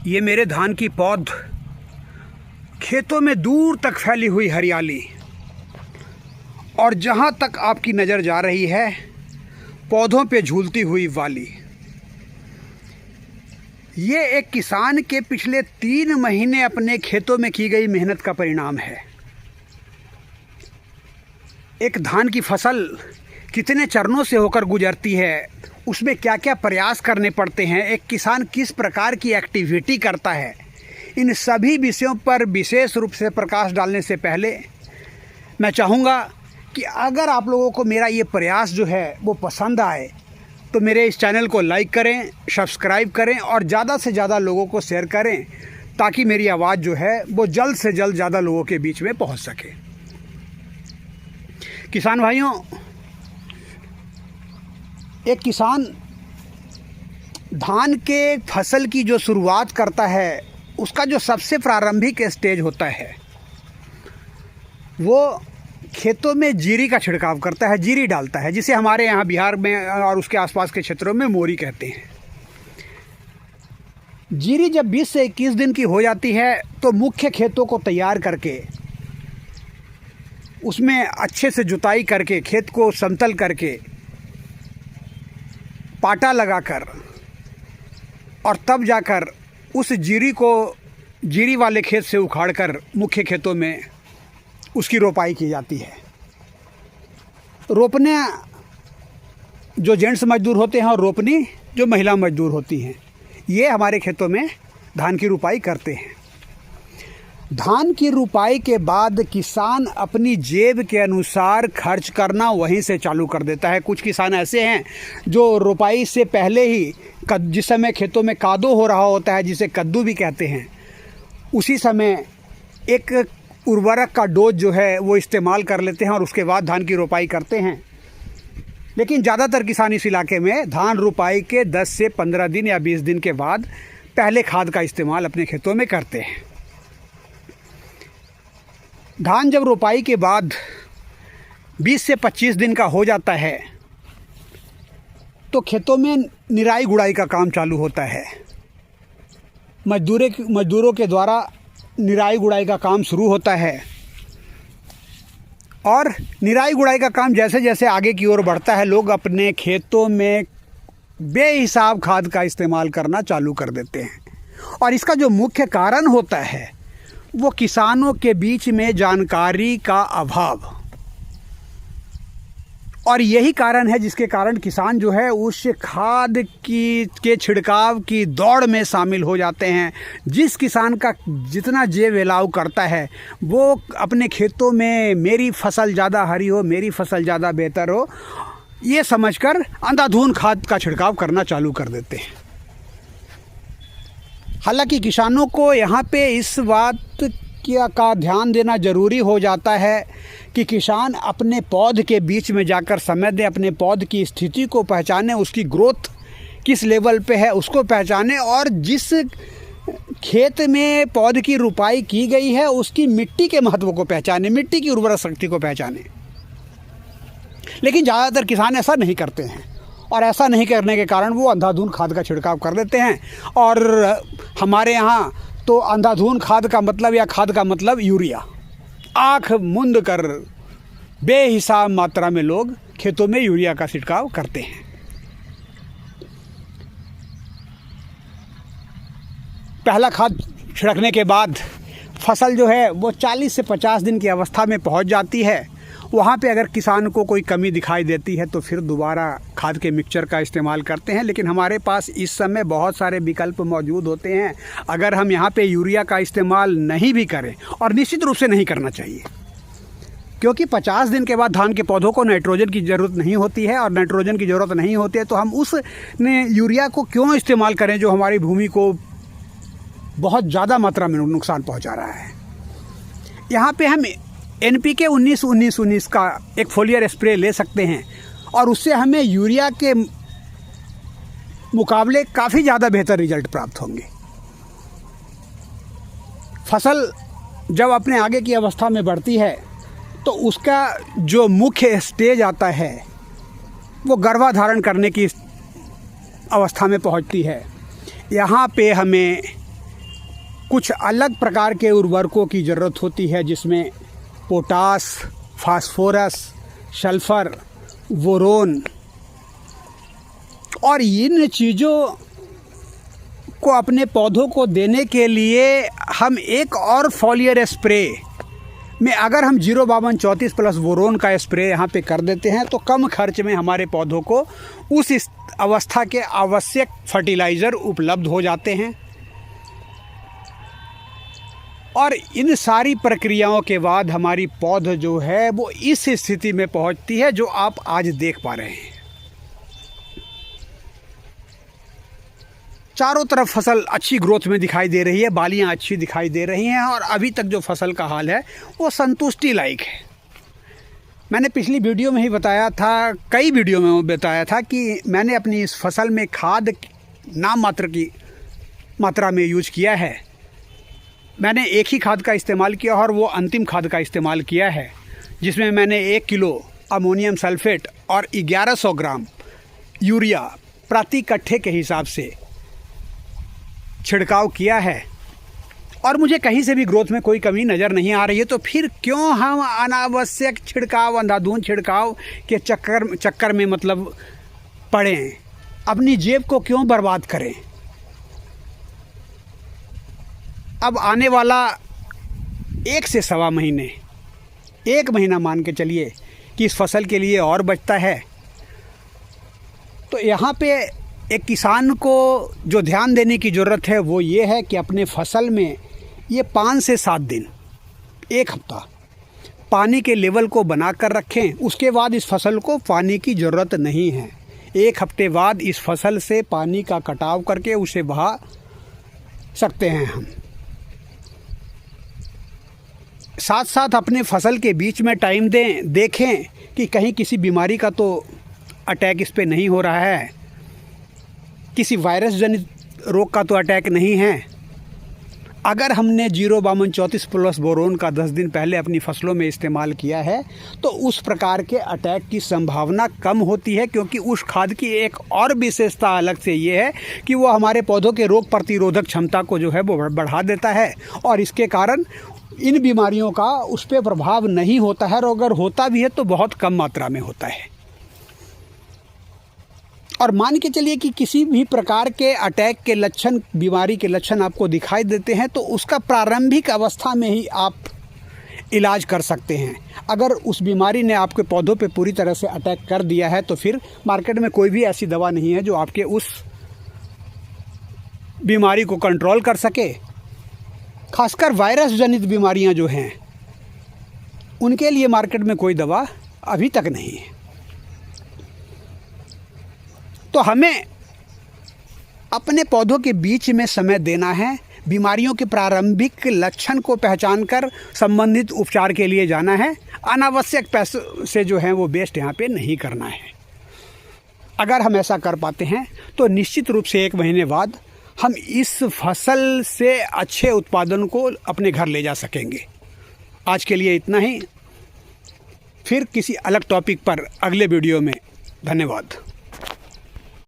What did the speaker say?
ये मेरे धान की पौध, खेतों में दूर तक फैली हुई हरियाली, और जहाँ तक आपकी नज़र जा रही है पौधों पे झूलती हुई वाली। ये एक किसान के पिछले 3 महीने अपने खेतों में की गई मेहनत का परिणाम है। एक धान की फसल कितने चरणों से होकर गुजरती है, उसमें क्या क्या प्रयास करने पड़ते हैं, एक किसान किस प्रकार की एक्टिविटी करता है, इन सभी विषयों पर विशेष रूप से प्रकाश डालने से पहले मैं चाहूँगा कि अगर आप लोगों को मेरा ये प्रयास जो है वो पसंद आए तो मेरे इस चैनल को लाइक करें, सब्सक्राइब करें और ज़्यादा से ज़्यादा लोगों को शेयर करें, ताकि मेरी आवाज़ जो है वो जल्द से जल्द ज़्यादा लोगों के बीच में पहुंच सके। किसान भाइयों, एक किसान धान के फसल की जो शुरुआत करता है, उसका जो सबसे प्रारंभिक स्टेज होता है वो खेतों में जीरी का छिड़काव करता है, जीरी डालता है, जिसे हमारे यहाँ बिहार में और उसके आसपास के क्षेत्रों में मोरी कहते हैं। जीरी जब 20 से 21 दिन की हो जाती है तो मुख्य खेतों को तैयार करके उसमें अच्छे से जुताई करके, खेत को समतल करके, पाटा लगाकर और तब जाकर उस जीरी को जीरी वाले खेत से उखाड़कर मुख्य खेतों में उसकी रोपाई की जाती है। रोपने जो जेंट्स मजदूर होते हैं और रोपनी जो महिला मजदूर होती हैं, ये हमारे खेतों में धान की रुपाई करते हैं। धान की रुपाई के बाद किसान अपनी जेब के अनुसार खर्च करना वहीं से चालू कर देता है। कुछ किसान ऐसे हैं जो रुपाई से पहले ही जिस समय खेतों में कादो हो रहा होता है, जिसे कद्दू भी कहते हैं, उसी समय एक उर्वरक का डोज जो है वो इस्तेमाल कर लेते हैं और उसके बाद धान की रुपाई करते हैं। लेकिन ज़्यादातर किसान इस इलाके में धान रुपाई के 10 से 15 दिन या 20 दिन के बाद पहले खाद का इस्तेमाल अपने खेतों में करते हैं। धान जब रुपाई के बाद 20 से 25 दिन का हो जाता है तो खेतों में निराई गुड़ाई का काम चालू होता है। मजदूरों के द्वारा निराई गुड़ाई का काम शुरू होता है और निराई गुड़ाई का काम जैसे जैसे आगे की ओर बढ़ता है, लोग अपने खेतों में बेहिसाब खाद का इस्तेमाल करना चालू कर देते हैं। और इसका जो मुख्य कारण होता है वो किसानों के बीच में जानकारी का अभाव, और यही कारण है जिसके कारण किसान जो है उस खाद के छिड़काव की दौड़ में शामिल हो जाते हैं। जिस किसान का जितना जेब एलाव करता है वो अपने खेतों में मेरी फसल ज़्यादा हरी हो, मेरी फसल ज़्यादा बेहतर हो, ये समझकर अंधाधुंध खाद का छिड़काव करना चालू कर देते हैं। हालांकि किसानों को यहाँ पे इस बात का ध्यान देना ज़रूरी हो जाता है कि किसान अपने पौध के बीच में जाकर समय दे, अपने पौध की स्थिति को पहचाने, उसकी ग्रोथ किस लेवल पे है उसको पहचाने, और जिस खेत में पौध की रुपाई की गई है उसकी मिट्टी के महत्व को पहचाने, मिट्टी की उर्वरक शक्ति को पहचाने। लेकिन ज़्यादातर किसान ऐसा नहीं करते हैं और ऐसा नहीं करने के कारण वो अंधाधुंध खाद का छिड़काव कर देते हैं। और हमारे यहाँ तो अंधाधुंध खाद का मतलब या खाद का मतलब यूरिया, आँख मूंद कर बेहिसाब मात्रा में लोग खेतों में यूरिया का छिड़काव करते हैं। पहला खाद छिड़कने के बाद फसल जो है वो 40 से 50 दिन की अवस्था में पहुंच जाती है। वहाँ पे अगर किसान को कोई कमी दिखाई देती है तो फिर दोबारा खाद के मिक्सचर का इस्तेमाल करते हैं। लेकिन हमारे पास इस समय बहुत सारे विकल्प मौजूद होते हैं। अगर हम यहाँ पे यूरिया का इस्तेमाल नहीं भी करें, और निश्चित रूप से नहीं करना चाहिए, क्योंकि 50 दिन के बाद धान के पौधों को नाइट्रोजन की ज़रूरत नहीं होती है, और नाइट्रोजन की ज़रूरत नहीं होती है तो हम उस यूरिया को क्यों इस्तेमाल करें जो हमारी भूमि को बहुत ज़्यादा मात्रा में नुकसान पहुँचा रहा है। यहाँ पर हम NPK 19-19-19 का एक फोलियर स्प्रे ले सकते हैं और उससे हमें यूरिया के मुकाबले काफ़ी ज़्यादा बेहतर रिजल्ट प्राप्त होंगे। फसल जब अपने आगे की अवस्था में बढ़ती है तो उसका जो मुख्य स्टेज आता है वो गर्भाधारण करने की अवस्था में पहुंचती है। यहाँ पे हमें कुछ अलग प्रकार के उर्वरकों की ज़रूरत होती है, जिसमें पोटास, फास्फोरस, सल्फ़र, बोरोन, और इन चीज़ों को अपने पौधों को देने के लिए हम एक और फॉलियर स्प्रे में अगर हम 05234 प्लस बोरोन का स्प्रे यहाँ पे कर देते हैं तो कम खर्च में हमारे पौधों को उस अवस्था के आवश्यक फर्टिलाइज़र उपलब्ध हो जाते हैं। और इन सारी प्रक्रियाओं के बाद हमारी पौध जो है वो इस स्थिति में पहुँचती है जो आप आज देख पा रहे हैं। चारों तरफ फसल अच्छी ग्रोथ में दिखाई दे रही है, बालियां अच्छी दिखाई दे रही हैं, और अभी तक जो फसल का हाल है वो संतुष्टि लायक है। मैंने पिछली वीडियो में ही बताया था, कई वीडियो में बताया था कि मैंने अपनी इस फसल में खाद नाम मात्र की मात्रा में यूज किया है। मैंने एक ही खाद का इस्तेमाल किया और वो अंतिम खाद का इस्तेमाल किया है, जिसमें मैंने 1 किलो अमोनियम सल्फेट और 1100 ग्राम यूरिया प्रति कट्ठे के हिसाब से छिड़काव किया है। और मुझे कहीं से भी ग्रोथ में कोई कमी नज़र नहीं आ रही है, तो फिर क्यों हम अनावश्यक छिड़काव, अंधाधुंध छिड़काव के चक्कर में मतलब पड़ें, अपनी जेब को क्यों बर्बाद करें। अब आने वाला 1 से सवा महीने, 1 महीना मान के चलिए कि इस फसल के लिए और बचता है। तो यहाँ पे एक किसान को जो ध्यान देने की ज़रूरत है वो ये है कि अपने फसल में ये 5 से 7 दिन, 1 हफ्ता पानी के लेवल को बना कर रखें। उसके बाद इस फसल को पानी की ज़रूरत नहीं है। 1 हफ्ते बाद इस फसल से पानी का कटाव करके उसे बहा सकते हैं हम। साथ साथ अपने फसल के बीच में टाइम दें, देखें कि कहीं किसी बीमारी का तो अटैक इस पे नहीं हो रहा है, किसी वायरस जनित रोग का तो अटैक नहीं है। अगर हमने 05234 प्लस बोरोन का 10 दिन पहले अपनी फसलों में इस्तेमाल किया है तो उस प्रकार के अटैक की संभावना कम होती है, क्योंकि उस खाद की एक और विशेषता अलग से ये है कि वो हमारे पौधों के रोग प्रतिरोधक क्षमता को जो है वो बढ़ा देता है, और इसके कारण इन बीमारियों का उस पर प्रभाव नहीं होता है, और अगर होता भी है तो बहुत कम मात्रा में होता है। और मान के चलिए कि किसी भी प्रकार के अटैक के लक्षण, बीमारी के लक्षण आपको दिखाई देते हैं तो उसका प्रारंभिक अवस्था में ही आप इलाज कर सकते हैं। अगर उस बीमारी ने आपके पौधों पे पूरी तरह से अटैक कर दिया है तो फिर मार्केट में कोई भी ऐसी दवा नहीं है जो आपके उस बीमारी को कंट्रोल कर सके। खासकर वायरस जनित बीमारियां जो हैं उनके लिए मार्केट में कोई दवा अभी तक नहीं है। तो हमें अपने पौधों के बीच में समय देना है, बीमारियों के प्रारंभिक लक्षण को पहचान कर संबंधित उपचार के लिए जाना है। अनावश्यक पैसों से जो है वो वेस्ट यहाँ पे नहीं करना है। अगर हम ऐसा कर पाते हैं तो निश्चित रूप से 1 महीने बाद हम इस फसल से अच्छे उत्पादन को अपने घर ले जा सकेंगे। आज के लिए इतना ही, फिर किसी अलग टॉपिक पर अगले वीडियो में। धन्यवाद।